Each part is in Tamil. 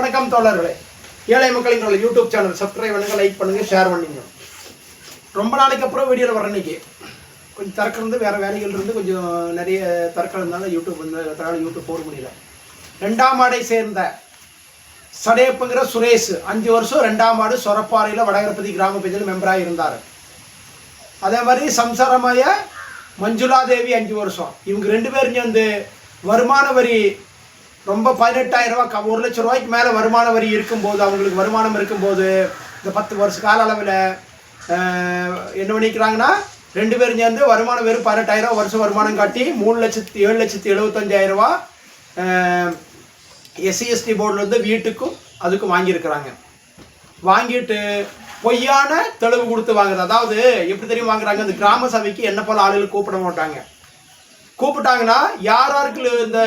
வணக்கம் தோழர்களே. ஏழை மக்களின் யூடியூப் சேனல் சப்ஸ்கிரைப் பண்ணுங்க, லைக் பண்ணுங்க, ஷேர் பண்ணுங்க. ரொம்ப நாளைக்கு அப்புறம் வீடியோவில் வர இன்னைக்கு கொஞ்சம் தரக்கம் இருந்து வேறு வேலைகள் இருந்து கொஞ்சம் நிறைய தரக்கம் இருந்தாலும் யூடியூப் போட முடியல. 2ஆம் ஆடை சேர்ந்த சடையப்புங்கிற சுரேஷ் 5 வருஷம் 2ஆம் ஆடு சொரப்பாறையில் வடகரப்பதி கிராம பஞ்சாயத்து மெம்பராக இருந்தார். அதே மாதிரி சம்சாரமாய மஞ்சுளா தேவி 5 வருஷம். இவங்க 2 பேரும் சேர்ந்து வருமான வரி ரொம்ப 18,000 ரூபா 1 லட்சம் ரூபாய்க்கு மேலே வருமான வரி இருக்கும்போது, அவங்களுக்கு வருமானம் இருக்கும்போது இந்த 10 வருஷ கால அளவில் என்ன பண்ணிக்கிறாங்கன்னா 2 பேரும் சேர்ந்து வருமானம் வெறும் 18,000 வருஷம் வருமானம் காட்டி 7,75,000 ரூபா SC/ST போர்டில் வீட்டுக்கும் அதுக்கும் வாங்கியிருக்கிறாங்க. வாங்கிட்டு பொய்யான தெளிவு கொடுத்து வாங்குறது. அதாவது எப்படி தெரியும் வாங்குறாங்க, இந்த கிராம சபைக்கு என்ன போல ஆளுகள் கூப்பிட மாட்டாங்க. கூப்பிட்டாங்கன்னா யாருக்கு இந்த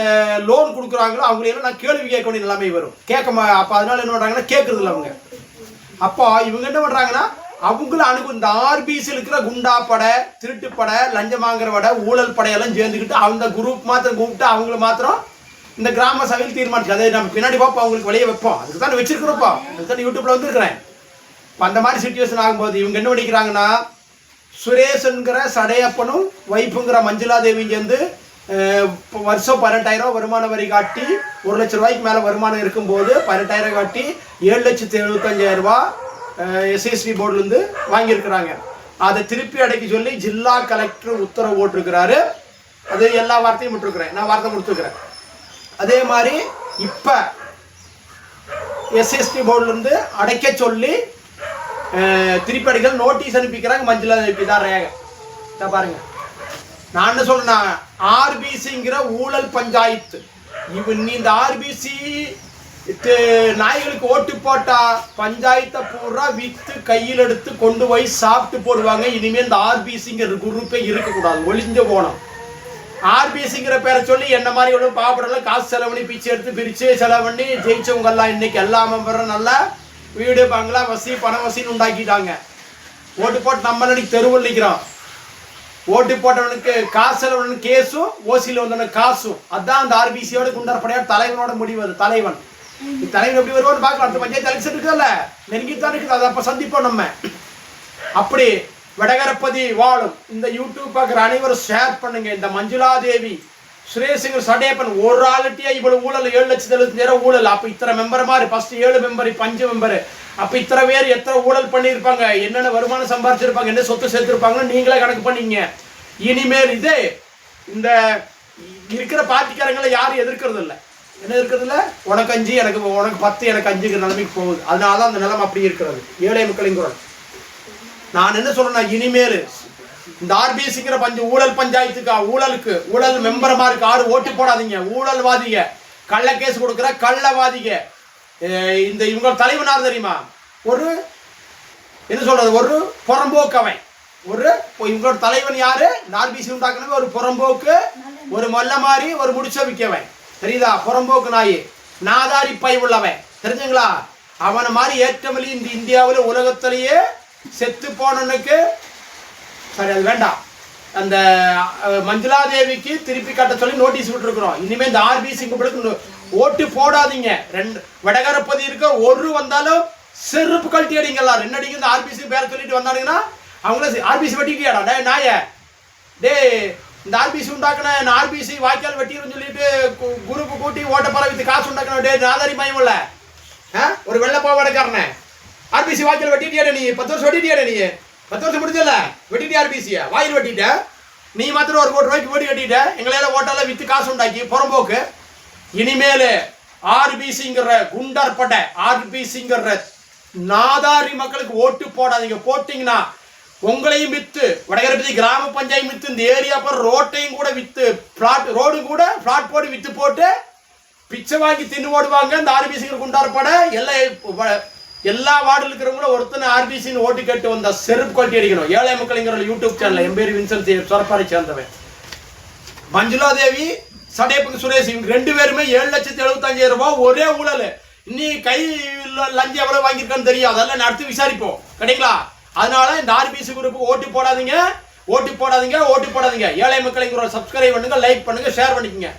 லோன் கொடுக்குறாங்களோ அவங்களையெல்லாம் நான் கேள்வி கேட்க வேண்டிய நிலைமை வரும். அப்போ அதனால என்ன பண்ணுறாங்கன்னா கேட்குறது இல்லை அவங்க. அப்போ இவங்க என்ன பண்ணுறாங்கன்னா அவங்களும் இந்த ஆர்பிசியில் இருக்கிற குண்டா படை, திருட்டு படை, லஞ்சம் வாங்குற படை, ஊழல் படையெல்லாம் சேர்ந்துக்கிட்டு அந்த குரூப் மாத்திரம் கூப்பிட்டு அவங்கள மாத்திரம் இந்த கிராம சபையில் தீர்மானிச்சு. அதை நம்ம பின்னாடி பார்ப்போம், அவங்களுக்கு வெளியே வைப்போம். அதுக்கு தான் வச்சிருக்கிறோப்பா, அதுக்கு தான் யூடியூப்ல வந்துருக்கிறேன். இப்போ அந்த மாதிரி சுச்சுவேஷன் ஆகும்போது இவங்க என்ன பண்ணிக்கிறாங்கன்னா சுரேஷுங்கிற சடையப்பனும் வைப்புங்கிற மஞ்சுளா தேவியும் சேர்ந்து வருஷம் 18,000 வருமான வரி காட்டி 1 லட்சம் ரூபாய்க்கு மேலே வருமானம் இருக்கும்போது 18,000 காட்டி 7,75,000 ரூபா SC/ST போர்டுலேருந்து வாங்கியிருக்கிறாங்க. அதை திருப்பி அடைக்க சொல்லி ஜில்லா கலெக்டர் உத்தரவு போட்டிருக்கிறாரு. அது எல்லா வார்த்தையும் விட்டுருக்குறேன், நான் வார்த்தை கொடுத்துருக்குறேன். அதே மாதிரி இப்போ SC/ST போர்டுலேருந்து அடைக்க சொல்லி திருப்பி அடிக்கல் நோட்டீஸ் அனுப்பிக்கிறாங்க. மஞ்சுளா தேவி தான் ரேக பாருங்க. நான் என்ன சொல்றேன்னா ஆர்பிசிங்கிற ஊழல் பஞ்சாயத்து இந்த ஆர்பிசி நாய்களுக்கு ஓட்டு போட்டா பஞ்சாயத்தை பூரா வித்து கையில் எடுத்து கொண்டு போய் சாப்பிட்டு போடுவாங்க. இனிமேல் இந்த ஆர்பிசிங்கிற குரூப்பே இருக்கக்கூடாது, ஒளிஞ்சு போனோம். ஆர்பிசிங்கிற பேரை சொல்லி என்ன மாதிரி ஒன்றும் பாப்படலாம் காசு செலவு பண்ணி பிச்சை எடுத்து பிரித்து செலவு பண்ணி ஜெயிச்சவங்கெல்லாம் இன்னைக்கு எல்லா மெம்பரும் நல்லா வீடு பங்களா வசி பண வசின்னு உண்டாக்கிட்டாங்க. ஓட்டு போட்டு நம்ம தெருவில் நிற்கிறோம். ஓட்டு போட்டவனுக்கு காசு செலவனுக்கு கேஸும் ஓசியில் வந்தவனுக்கு காசும். அதுதான் அந்த ஆர்பிசியோட குண்டற்படையோட தலைவனோட முடிவு. அது தலைவன் எப்படி வருவான்னு பார்க்கலாம். அடுத்த பஞ்சாயத்து எலெக்ஷன் இருக்குதுல்ல, நெருங்கித்தான் இருக்குது. அதை அப்போ சந்திப்போம் நம்ம. அப்படி வடகரப்பதி வாழும் இந்த யூடியூப் பார்க்குற அனைவரும் ஷேர் பண்ணுங்க. இந்த மஞ்சுளா தேவி சுரேஷுங்கிற சடையப்பன் ஒரு ஆளுட்டியா இவ்வளவு ஊழல் 7,70,000 ஊழல். அப்போ இத்தனை மெம்பர் மாதிரி ஃபர்ஸ்ட் 7 மெம்பர் இப்போ 5 மெம்பர். அப்போ இத்தனை பேர் எத்தனை ஊழல் பண்ணியிருப்பாங்க, என்னென்ன வருமானம் சம்பாதிச்சிருப்பாங்க, என்ன சொத்து சேர்த்துருப்பாங்கன்னு நீங்களே கணக்கு பண்ணிங்க. இனிமேல் இதே இந்த இருக்கிற பார்ட்டிக்காரங்களை யாரும் எதிர்க்கிறது இல்லை. என்ன இருக்கிறது இல்லை, உனக்கு 5 உனக்கு 10 எனக்கு 5ங்கிற நிலைமைக்கு போகுது. அதனால தான் அந்த நிலைமை அப்படி இருக்கிறது. ஏழை மக்களின் குரல். நான் என்ன சொல்றேன்னா இனிமேல் இந்த ஆர்பிசிங்கிற ஊழல் பஞ்சாயத்துக்கு ஊழல் மெம்பரமா இருக்கு யாரும் ஓட்டு போடாதீங்க. ஊழல்வாதிக, கள்ள கேஸ் கொடுக்குற கள்ளவாதிக. இந்த இவங்க தலைவனார் தெரியுமா, ஒரு என்ன சொல்றது, ஒரு புறம்போக்கவன். இவங்களோட தலைவன் யாரு, ஆர்பிசி உண்டாக்குனது ஒரு புறம்போக்கு, ஒரு மொல்ல மாதிரி, ஒரு முடிச்சவிக்கவன். தெரியுதா, புறம்போக்கு நாய், நாதாரி பை உள்ளவன். தெரிஞ்சுங்களா, அவனை மாதிரி ஏற்றமல்லி இந்த இந்தியாவில் உலகத்திலேயே செத்து போனனுக்கு சரி அது வேண்டாம். அந்த மஞ்சுளா தேவிக்கு திருப்பி கட்ட சொல்லி நோட்டீஸ் விட்டுருக்குறோம். இனிமேல் இந்த ஆர்பிசி ஓட்டு போடாதீங்க. வடகரப்பதி இருக்க ஒரு வந்தாலும் செருப்பு கழட்டி அடிங்கலாம். 2 அடிங்க. இந்த ஆர்பிசி பேர சொல்லிட்டு வந்தானுங்கன்னா அவங்கள ஆர்பிசி வெட்டிட்டியாடா டே நாய, டே இந்த ஆர்பிசி உண்டாக்குன ஆர்பிசி வாய்க்கால் வெட்டிடுன்னு சொல்லிட்டு குரூப்பு கூட்டி ஓட்ட பரவித்து காசு உண்டாக்கணும். டே நாதாரி மயம் இல்ல, ஒரு வெள்ள போவாடக்காரன ஆர்பிசி வாய்க்கால் வெட்டிட்டியாட நீ 10 வருஷம் வெட்டிட்டியாட நீ 10 வருஷம் முடிஞ்சல வெட்டிட்டு ஆர்பிசிய வாயில் வெட்டிட்ட. நீ மாத்திரம் 1 கோடி ரூபாய்க்கு வீடு கட்டிட்ட. எங்களால ஓட்டால வித்து காசு உண்டாக்கி புறம்போக்கு. இனிமேல் ஆர்பிசிங்கிற குண்டற்பட்டை, ஆர்பிசிங்கிற நாதாரி மக்களுக்கு ஓட்டு போடாதீங்க. போட்டீங்கன்னா உங்களையும் வித்து, வடகரப்பதி கிராம பஞ்சாயத்து வித்து, இந்த ஏரியா போற ரோட்டையும் கூட வித்து, ரோடு கூட பிளாட் போட்டு வித்து போட்டு பிச்சை வாங்கி தின்னு ஓடுவாங்க. இந்த ஆர்பிசிங்கிற குண்டாற்படை எல்லா வார்டில் இருக்கிறவங்களும் ஒருத்தனை ஆர்பிசின்னு ஓட்டு கேட்டு வந்தா செருப்பு கொட்டி அடிக்கணும். ஏழை மக்களுங்கிற யூடியூப் சேனல் என் பேர் வின்சென்ட் சொரப்பாறை சேர்ந்தவன். மஞ்சுளா தேவி சடையப்பன் சுரேஷ் இவங்க 2 பேருமே 7,75,000 ரூபாய் ஒரே ஊழல். இன்னி கை லஞ்சம் எவ்வளவு வாங்கியிருக்கான்னு தெரியும், அதெல்லாம் நடத்தி விசாரிப்போம். கிடைங்களா, அதனால இந்த ஆர்பிசி குரூப்புக்கு ஓட்டு போடாதீங்க. ஏழை மக்களுங்கிற சப்ஸ்கிரைப் பண்ணுங்க, லைக் பண்ணுங்க, ஷேர் பண்ணிக்கங்க.